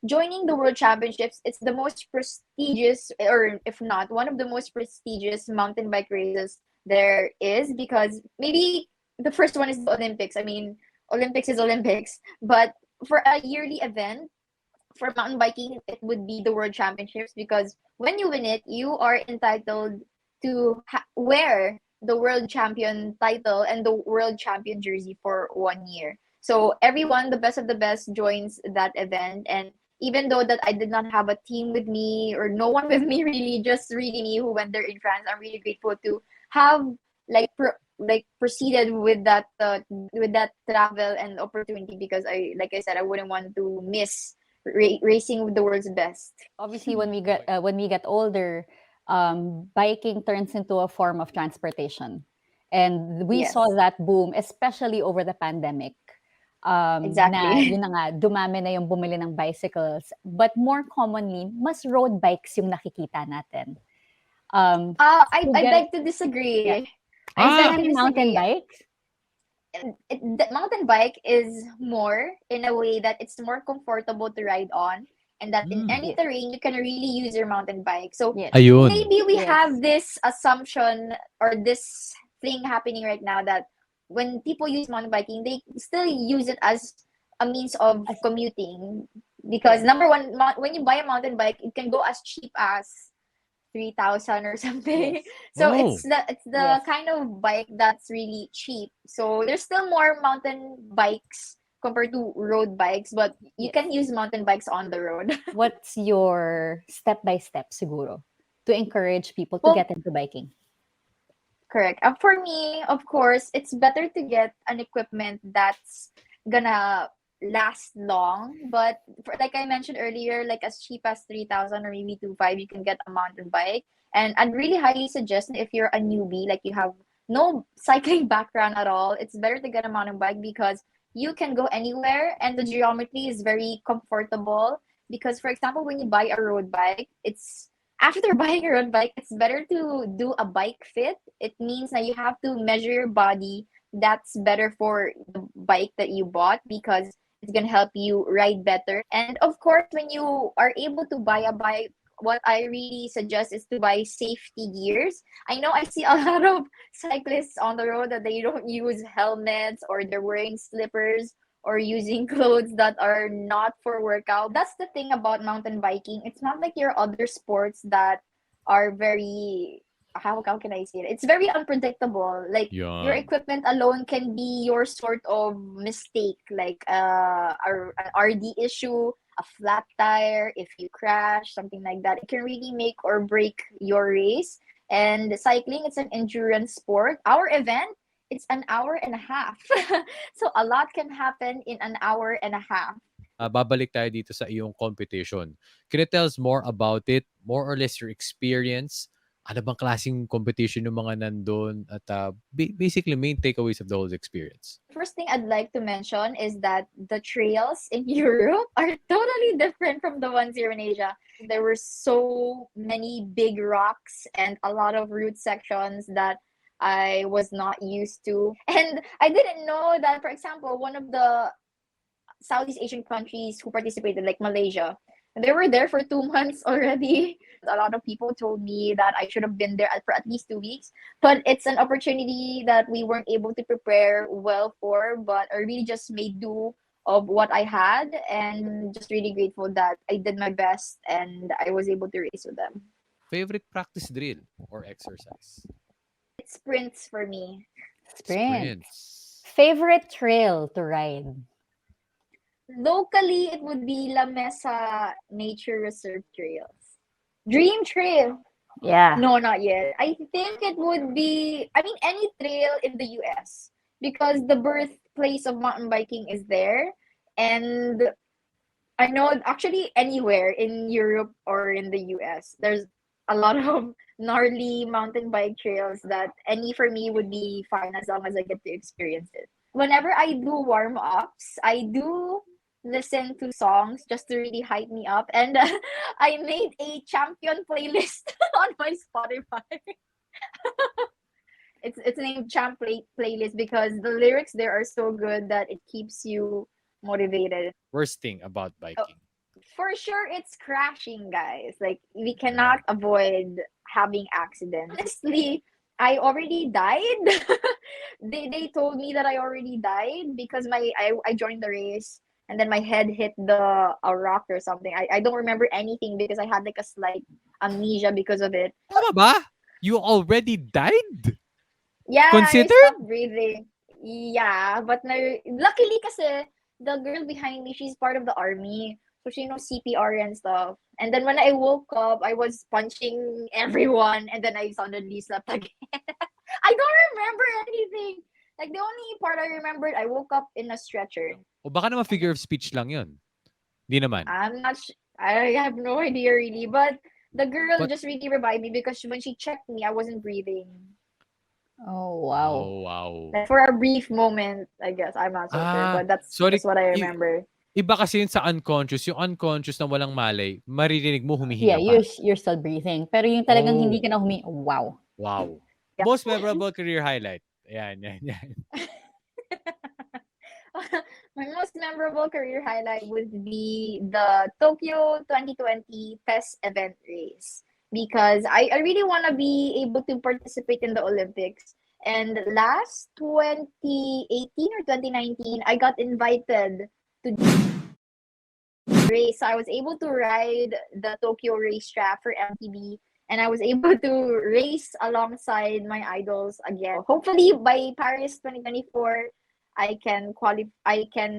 joining the World Championships, it's the most prestigious, or if not, one of the most prestigious mountain bike races there is, because maybe the first one is the Olympics. I mean, Olympics is Olympics, but for a yearly event, for mountain biking, it would be the World Championships, because when you win it, you are entitled to wear the world champion title and the world champion jersey for 1 year. So everyone, the best of the best, joins that event. And even though that I did not have a team with me or no one with me, really, just really me who went there in France, I'm really grateful to have like proceeded with that travel and opportunity, because like I said, I wouldn't want to miss racing with the world's best. Obviously, when we get older, biking turns into a form of transportation, and we saw Yes, that boom, especially over the pandemic. Na exactly. yun na nga, dumami na yung bumili ng bicycles, but more commonly, mas road bikes yung nakikita natin. So I get beg to yeah. disagree. Are you I seeing beg Ah, to any mountain disagree. bikes? The mountain bike is more in a way that it's more comfortable to ride on, and that in mm, any Yes, terrain you can really use your mountain bike. So yes, ayun. maybe we yes. have this assumption or this thing happening right now that when people use mountain biking, they still use it as a means of As, commuting, because yes, number one, when you buy a mountain bike, it can go as cheap as 3,000 or something. yes, So Oh, it's the yes. kind of bike that's really cheap. So there's still more mountain bikes compared to road bikes, but you Yes. can use mountain bikes on the road. What's your step by step siguro to encourage people to Well, get into biking? correct. For me, of course, it's better to get an equipment that's gonna last long. But like I mentioned earlier, like as cheap as 3,000 or maybe 2,500, you can get a mountain bike. And I'd really highly suggest, if you're a newbie, like you have no cycling background at all, it's better to get a mountain bike, because you can go anywhere and the geometry is very comfortable. Because, for example, when you buy a road bike, it's after buying a road bike, it's better to do a bike fit. It means that you have to measure your body. That's better for the bike that you bought, because it's gonna help you ride better. And of course, when you are able to buy a bike, what I really suggest is to buy safety gears. I know I see a lot of cyclists on the road that they don't use helmets, or they're wearing slippers, or using clothes that are not for workout. That's the thing about mountain biking. It's not like your other sports that are very, how can I say it? It's very unpredictable. Like your yan. equipment alone can be your sort of mistake, like an RD issue, a flat tire, if you crash, something like that. It can really make or break your race. And cycling, it's an endurance sport. Our event, it's an hour and a half. So a lot can happen in an hour and a half. Babalik tayo dito sa iyong competition. Can you tell us more about it? More or less your experience? Ano bang klaseng competition yung mga nandun? At basically, main takeaways of the whole experience. First thing I'd like to mention is that the trails in Europe are totally different from the ones here in Asia. There were so many big rocks and a lot of route sections that I was not used to. And I didn't know that, for example, one of the Southeast Asian countries who participated, like Malaysia, they were there for 2 months already. A lot of people told me that I should have been there for at least 2 weeks, but it's an opportunity that we weren't able to prepare well for. But I really just made do of what I had, and just really grateful that I did my best and I was able to race with them. Favorite practice drill or exercise? It's sprints for me. Sprints. Sprints. Favorite trail to ride? Locally, it would be La Mesa Nature Reserve Trails. Dream Trail. Yeah. No, not yet. I think it would be, I mean, any trail in the US, because the birthplace of mountain biking is there. And I know actually anywhere in Europe or in the US, there's a lot of gnarly mountain bike trails that any for me would be fine as long as I get to experience it. Whenever I do warm ups, I do listen to songs just to really hype me up. And I made a champion playlist on my Spotify. It's named Playlist, because the lyrics there are so good that it keeps you motivated. Worst thing about Oh, biking. for sure it's crashing, guys. Like we cannot avoid having accidents. Honestly, I already died. They told me that I already died because I joined the race and then my head hit a rock or something. I don't remember anything because I had like a slight amnesia because of it. Tama ba? You already died? Yeah, I Considered? stopped breathing. Yeah, but luckily kasi the girl behind me, she's part of the army. So she knows CPR and stuff. And then when I woke up, I was punching everyone and then I suddenly slept again. I don't remember anything. Like the only part I remembered, I woke up in a stretcher. O baka naman figure of speech lang yun. Di naman. I have no idea really, but the girl But, just really revived me because when she checked me, I wasn't breathing. Oh, wow. oh, wow. Like for a brief moment, I guess. I'm not so sure, but that's sorry. just what I remember. Iba kasi yun sa unconscious. Yung unconscious na walang malay, maririnig mo Yeah, humihinga pa. you're still breathing. Pero yung talagang hindi Oh, ka na wow. wow. Yeah. Most memorable career highlight. Yan. My most memorable career highlight would be the Tokyo 2020 PES event race because I really want to be able to participate in the Olympics. And last 2018 or 2019, I got invited to race. So I was able to ride the Tokyo racetrack for MTB and I was able to race alongside my idols again. Hopefully by Paris 2024 I can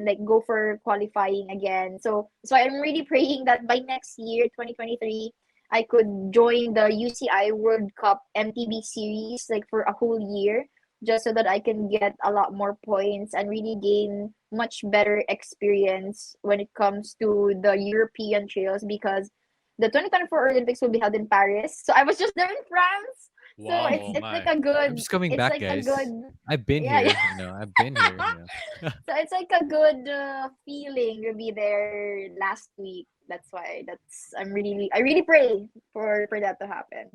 like go for qualifying again. So I'm really praying that by next year 2023 I could join the UCI World Cup MTB series like for a whole year just so that I can get a lot more points and really gain much better experience when it comes to the European trails because the 2024 Olympics will be held in Paris. So I was just there in France. So Wow, it's oh it's my. like a I'm good just coming it's back, like a guys. good I've been yeah, here. yeah. I've been here. So it's like a good feeling to be there last week. That's why I really pray for that to happen.